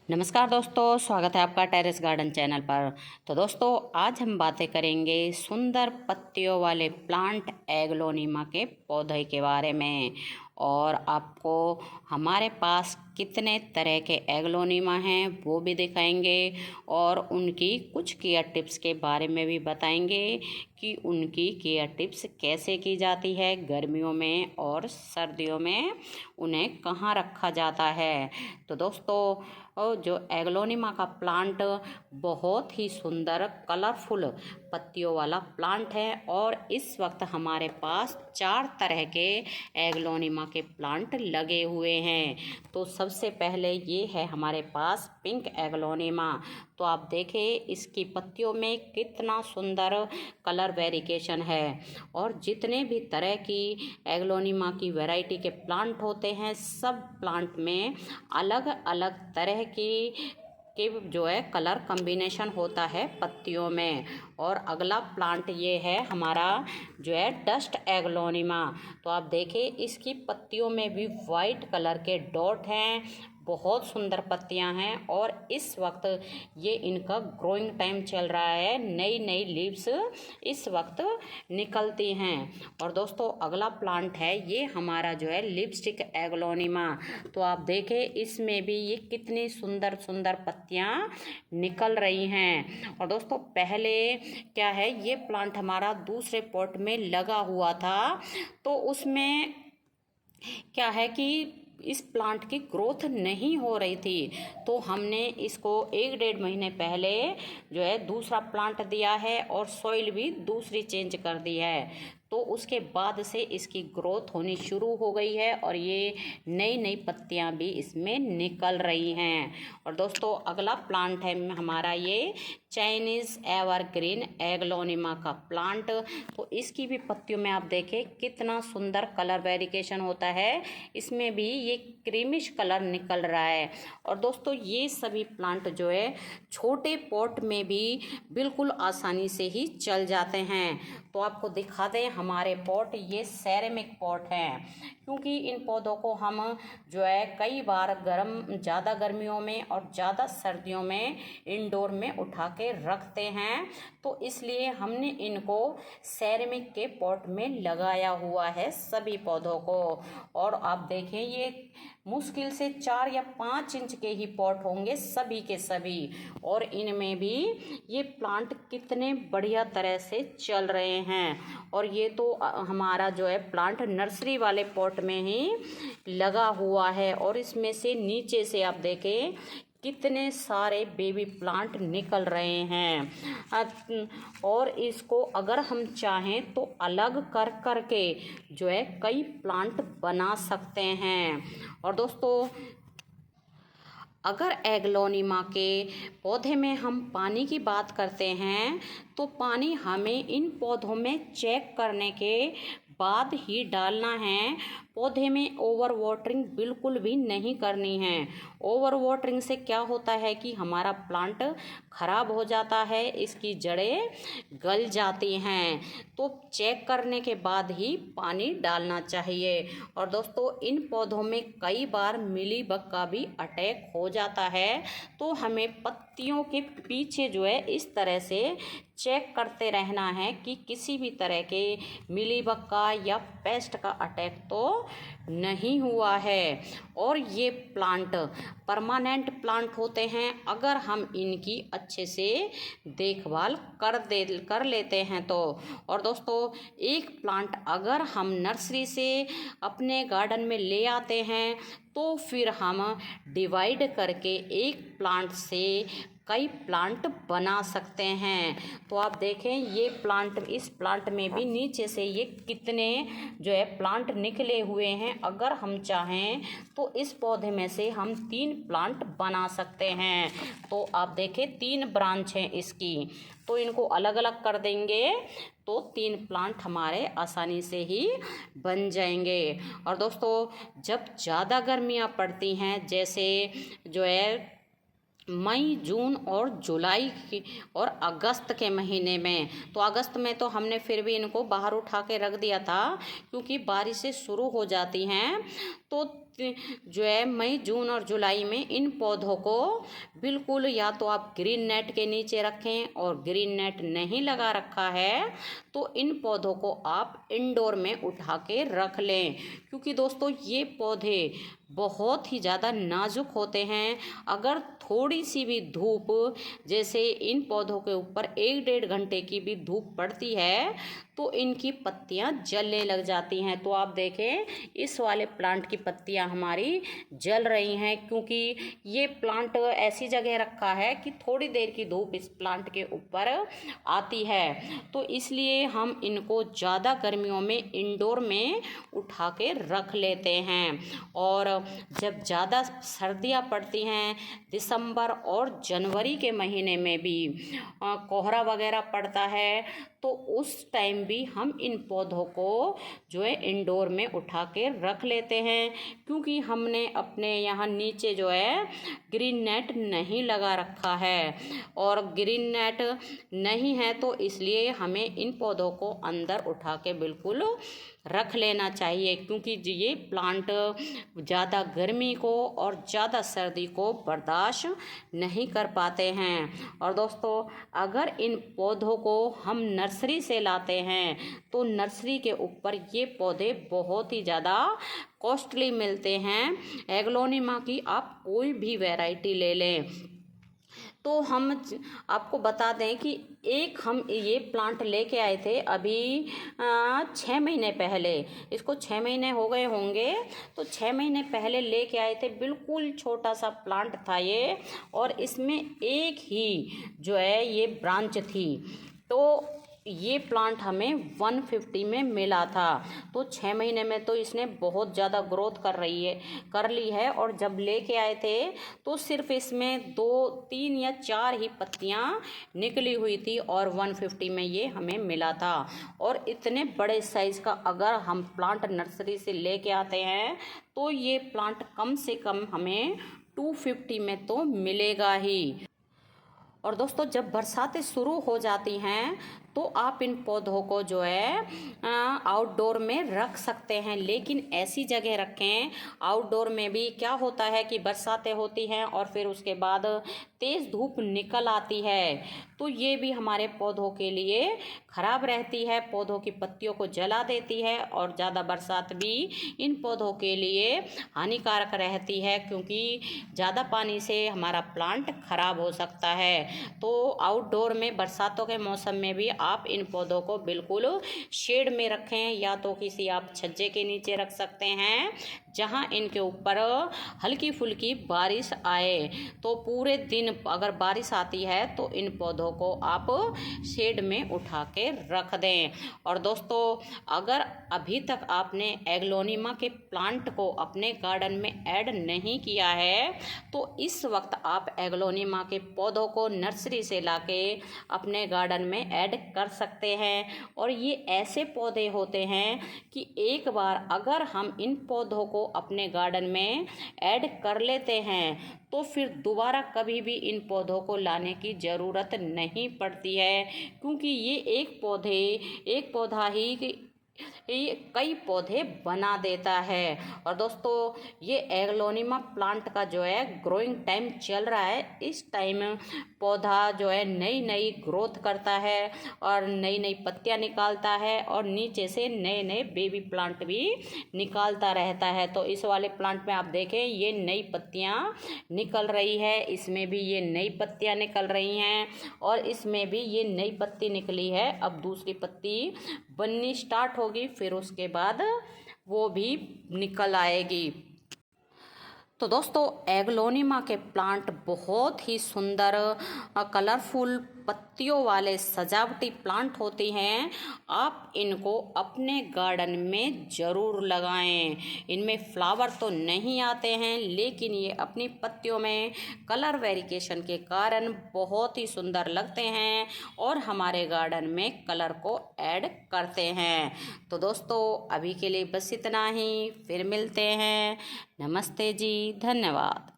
नमस्कार दोस्तों, स्वागत है आपका टेरेस गार्डन चैनल पर। तो दोस्तों, आज हम बातें करेंगे सुंदर पत्तियों वाले प्लांट एग्लोनिमा के पौधे के बारे में। और आपको हमारे पास कितने तरह के एग्लोनिमा हैं वो भी दिखाएंगे और उनकी कुछ केयर टिप्स के बारे में भी बताएंगे कि उनकी केयर टिप्स कैसे की जाती है, गर्मियों में और सर्दियों में उन्हें कहाँ रखा जाता है। तो दोस्तों, जो एग्लोनिमा का प्लांट बहुत ही सुंदर कलरफुल पत्तियों वाला प्लांट है और इस वक्त हमारे पास 4 तरह के एग्लोनिमा के प्लांट लगे हुए हैं। तो सबसे पहले ये है हमारे पास पिंक एग्लोनिमा। तो आप देखें इसकी पत्तियों में कितना सुंदर कलर वेरिएशन है। और जितने भी तरह की एग्लोनिमा की वैरायटी के प्लांट होते हैं, सब प्लांट में अलग अलग तरह की जो है कलर कॉम्बिनेशन होता है पत्तियों में। और अगला प्लांट ये है हमारा जो है डस्ट एग्लोनिमा। तो आप देखें इसकी पत्तियों में भी वाइट कलर के डॉट हैं, बहुत सुंदर पत्तियां हैं और इस वक्त ये इनका ग्रोइंग टाइम चल रहा है, नई नई लीव्स इस वक्त निकलती हैं। और दोस्तों, अगला प्लांट है ये हमारा जो है लिपस्टिक एग्लोनिमा। तो आप देखें इसमें भी ये कितनी सुंदर सुंदर पत्तियां निकल रही हैं। और दोस्तों, पहले क्या है, ये प्लांट हमारा दूसरे पॉट में लगा हुआ था, तो उसमें क्या है कि इस प्लांट की ग्रोथ नहीं हो रही थी। तो हमने इसको 1-1.5 महीने पहले जो है दूसरा प्लांट दिया है और सॉइल भी दूसरी चेंज कर दी है। तो उसके बाद से इसकी ग्रोथ होनी शुरू हो गई है और ये नई नई पत्तियां भी इसमें निकल रही हैं। और दोस्तों, अगला प्लांट है हमारा ये चाइनीज़ एवरग्रीन एग्लोनिमा का प्लांट। तो इसकी भी पत्तियों में आप देखें कितना सुंदर कलर वेरिएशन होता है, इसमें भी ये क्रीमिश कलर निकल रहा है। और दोस्तों, ये सभी प्लांट जो है छोटे पॉट में भी बिल्कुल आसानी से ही चल जाते हैं। तो आपको दिखा दें हमारे पॉट, ये सेरेमिक पॉट हैं, क्योंकि इन पौधों को हम जो है कई बार ज़्यादा गर्मियों में और ज़्यादा सर्दियों में इंडोर में उठा के रखते हैं। तो इसलिए हमने इनको सेरेमिक के पॉट में लगाया हुआ है सभी पौधों को। और आप देखें ये मुश्किल से 4 या 5 इंच के ही पॉट होंगे सभी के सभी, और इनमें भी ये प्लांट कितने बढ़िया तरह से चल रहे हैं। और ये तो हमारा जो है प्लांट नर्सरी वाले पॉट में ही लगा हुआ है और इसमें से नीचे से आप देखें कितने सारे बेबी प्लांट निकल रहे हैं। और इसको अगर हम चाहें तो अलग कर कर के जो है कई प्लांट बना सकते हैं। और दोस्तों, अगर एग्लोनिमा के पौधे में हम पानी की बात करते हैं, तो पानी हमें इन पौधों में चेक करने के बाद ही डालना है। पौधे में ओवर वाटरिंग बिल्कुल भी नहीं करनी है। ओवर वाटरिंग से क्या होता है कि हमारा प्लांट खराब हो जाता है, इसकी जड़ें गल जाती हैं। तो चेक करने के बाद ही पानी डालना चाहिए। और दोस्तों, इन पौधों में कई बार मिलीबग का भी अटैक हो जाता है, तो हमें पत्तियों के पीछे जो है इस तरह से चेक करते रहना है कि किसी भी तरह के मिलीबग का या पेस्ट का अटैक तो नहीं हुआ है। और ये प्लांट परमानेंट प्लांट होते हैं अगर हम इनकी अच्छे से देखभाल कर लेते हैं तो। और दोस्तों, एक प्लांट अगर हम नर्सरी से अपने गार्डन में ले आते हैं तो फिर हम डिवाइड करके एक प्लांट से कई प्लांट बना सकते हैं। तो आप देखें ये प्लांट, इस प्लांट में भी नीचे से ये कितने जो है प्लांट निकले हुए हैं। अगर हम चाहें तो इस पौधे में से हम 3 प्लांट बना सकते हैं। तो आप देखें 3 ब्रांच हैं इसकी, तो इनको अलग अलग कर देंगे तो 3 प्लांट हमारे आसानी से ही बन जाएंगे। और दोस्तों, जब ज़्यादा गर्मियाँ पड़ती हैं, जैसे जो है मई, जून और जुलाई और अगस्त के महीने में, तो अगस्त में तो हमने फिर भी इनको बाहर उठा के रख दिया था क्योंकि बारिशें शुरू हो जाती हैं। तो जो है मई, जून और जुलाई में इन पौधों को बिल्कुल या तो आप ग्रीन नेट के नीचे रखें, और ग्रीन नेट नहीं लगा रखा है तो इन पौधों को आप इंडोर में उठा के रख लें, क्योंकि दोस्तों ये पौधे बहुत ही ज़्यादा नाजुक होते हैं। अगर थोड़ी सी भी धूप, जैसे इन पौधों के ऊपर 1-1.5 घंटे की भी धूप पड़ती है तो इनकी पत्तियां जलने लग जाती हैं। तो आप देखें इस वाले प्लांट की पत्तियां हमारी जल रही हैं, क्योंकि ये प्लांट ऐसी जगह रखा है कि थोड़ी देर की धूप इस प्लांट के ऊपर आती है। तो इसलिए हम इनको ज़्यादा गर्मियों में इंडोर में उठा के रख लेते हैं। और जब ज़्यादा सर्दियाँ पड़ती हैं, दिसंबर और जनवरी के महीने में भी कोहरा वगैरह पड़ता है, तो उस टाइम भी हम इन पौधों को जो है इंडोर में उठा के रख लेते हैं, क्योंकि हमने अपने यहाँ नीचे जो है ग्रीन नेट नहीं लगा रखा है। और ग्रीन नेट नहीं है तो इसलिए हमें इन पौधों को अंदर उठा के बिल्कुल रख लेना चाहिए, क्योंकि ये प्लांट ज़्यादा गर्मी को और ज़्यादा सर्दी को बर्दाश्त नहीं कर पाते हैं। और दोस्तों, अगर इन पौधों को हम नर्सरी से लाते हैं तो नर्सरी के ऊपर ये पौधे बहुत ही ज़्यादा कॉस्टली मिलते हैं। एग्लोनिमा की आप कोई भी वैरायटी ले लें। तो हम आपको बता दें कि एक हम ये प्लांट लेके आए थे अभी 6 महीने पहले। इसको 6 महीने हो गए होंगे, तो 6 महीने पहले लेके आए थे। बिल्कुल छोटा सा प्लांट था ये, और इसमें एक ही जो है ये ब्रांच थी। तो ये प्लांट हमें 150 में मिला था। तो 6 महीने में तो इसने बहुत ज़्यादा ग्रोथ कर ली है। और जब लेके आए थे तो सिर्फ इसमें 2, 3 या 4 ही पत्तियां निकली हुई थी, और 150 में ये हमें मिला था। और इतने बड़े साइज़ का अगर हम प्लांट नर्सरी से लेके आते हैं तो ये प्लांट कम से कम हमें 250 में तो मिलेगा ही। और दोस्तों, जब बरसातें शुरू हो जाती हैं तो आप इन पौधों को जो है आउटडोर में रख सकते हैं, लेकिन ऐसी जगह रखें। आउटडोर में भी क्या होता है कि बरसातें होती हैं और फिर उसके बाद तेज़ धूप निकल आती है, तो ये भी हमारे पौधों के लिए ख़राब रहती है, पौधों की पत्तियों को जला देती है। और ज़्यादा बरसात भी इन पौधों के लिए हानिकारक रहती है, क्योंकि ज़्यादा पानी से हमारा प्लांट ख़राब हो सकता है। तो आउटडोर में बरसातों के मौसम में भी आप इन पौधों को बिल्कुल शेड में रखें, या तो किसी आप छज्जे के नीचे रख सकते हैं जहां इनके ऊपर हल्की फुल्की बारिश आए। तो पूरे दिन अगर बारिश आती है तो इन पौधों को आप शेड में उठा के रख दें। और दोस्तों, अगर अभी तक आपने एग्लोनिमा के प्लांट को अपने गार्डन में ऐड नहीं किया है तो इस वक्त आप एग्लोनिमा के पौधों को नर्सरी से लाके अपने गार्डन में ऐड कर सकते हैं। और ये ऐसे पौधे होते हैं कि एक बार अगर हम इन पौधों को अपने गार्डन में ऐड कर लेते हैं तो फिर दोबारा कभी भी इन पौधों को लाने की ज़रूरत नहीं पड़ती है, क्योंकि ये एक पौधा ही ये कई पौधे बना देता है। और दोस्तों, ये एग्लोनिमा प्लांट का जो है ग्रोइंग टाइम चल रहा है। इस टाइम पौधा जो है नई नई ग्रोथ करता है और नई नई पत्तियां निकालता है, और नीचे से नए नए बेबी प्लांट भी निकालता रहता है। तो इस वाले प्लांट में आप देखें ये नई पत्तियां निकल रही है, इसमें भी ये नई पत्तियां निकल रही हैं, और इसमें भी ये नई पत्ती निकली है। अब दूसरी पत्ती बननी स्टार्ट होगी, फिर उसके बाद वो भी निकल आएगी। तो दोस्तों, एग्लोनिमा के प्लांट बहुत ही सुंदर कलरफुल पत्तियों वाले सजावटी प्लांट होती हैं। आप इनको अपने गार्डन में ज़रूर लगाएं। इनमें फ्लावर तो नहीं आते हैं, लेकिन ये अपनी पत्तियों में कलर वेरिएशन के कारण बहुत ही सुंदर लगते हैं और हमारे गार्डन में कलर को ऐड करते हैं। तो दोस्तों, अभी के लिए बस इतना ही, फिर मिलते हैं। नमस्ते जी, धन्यवाद।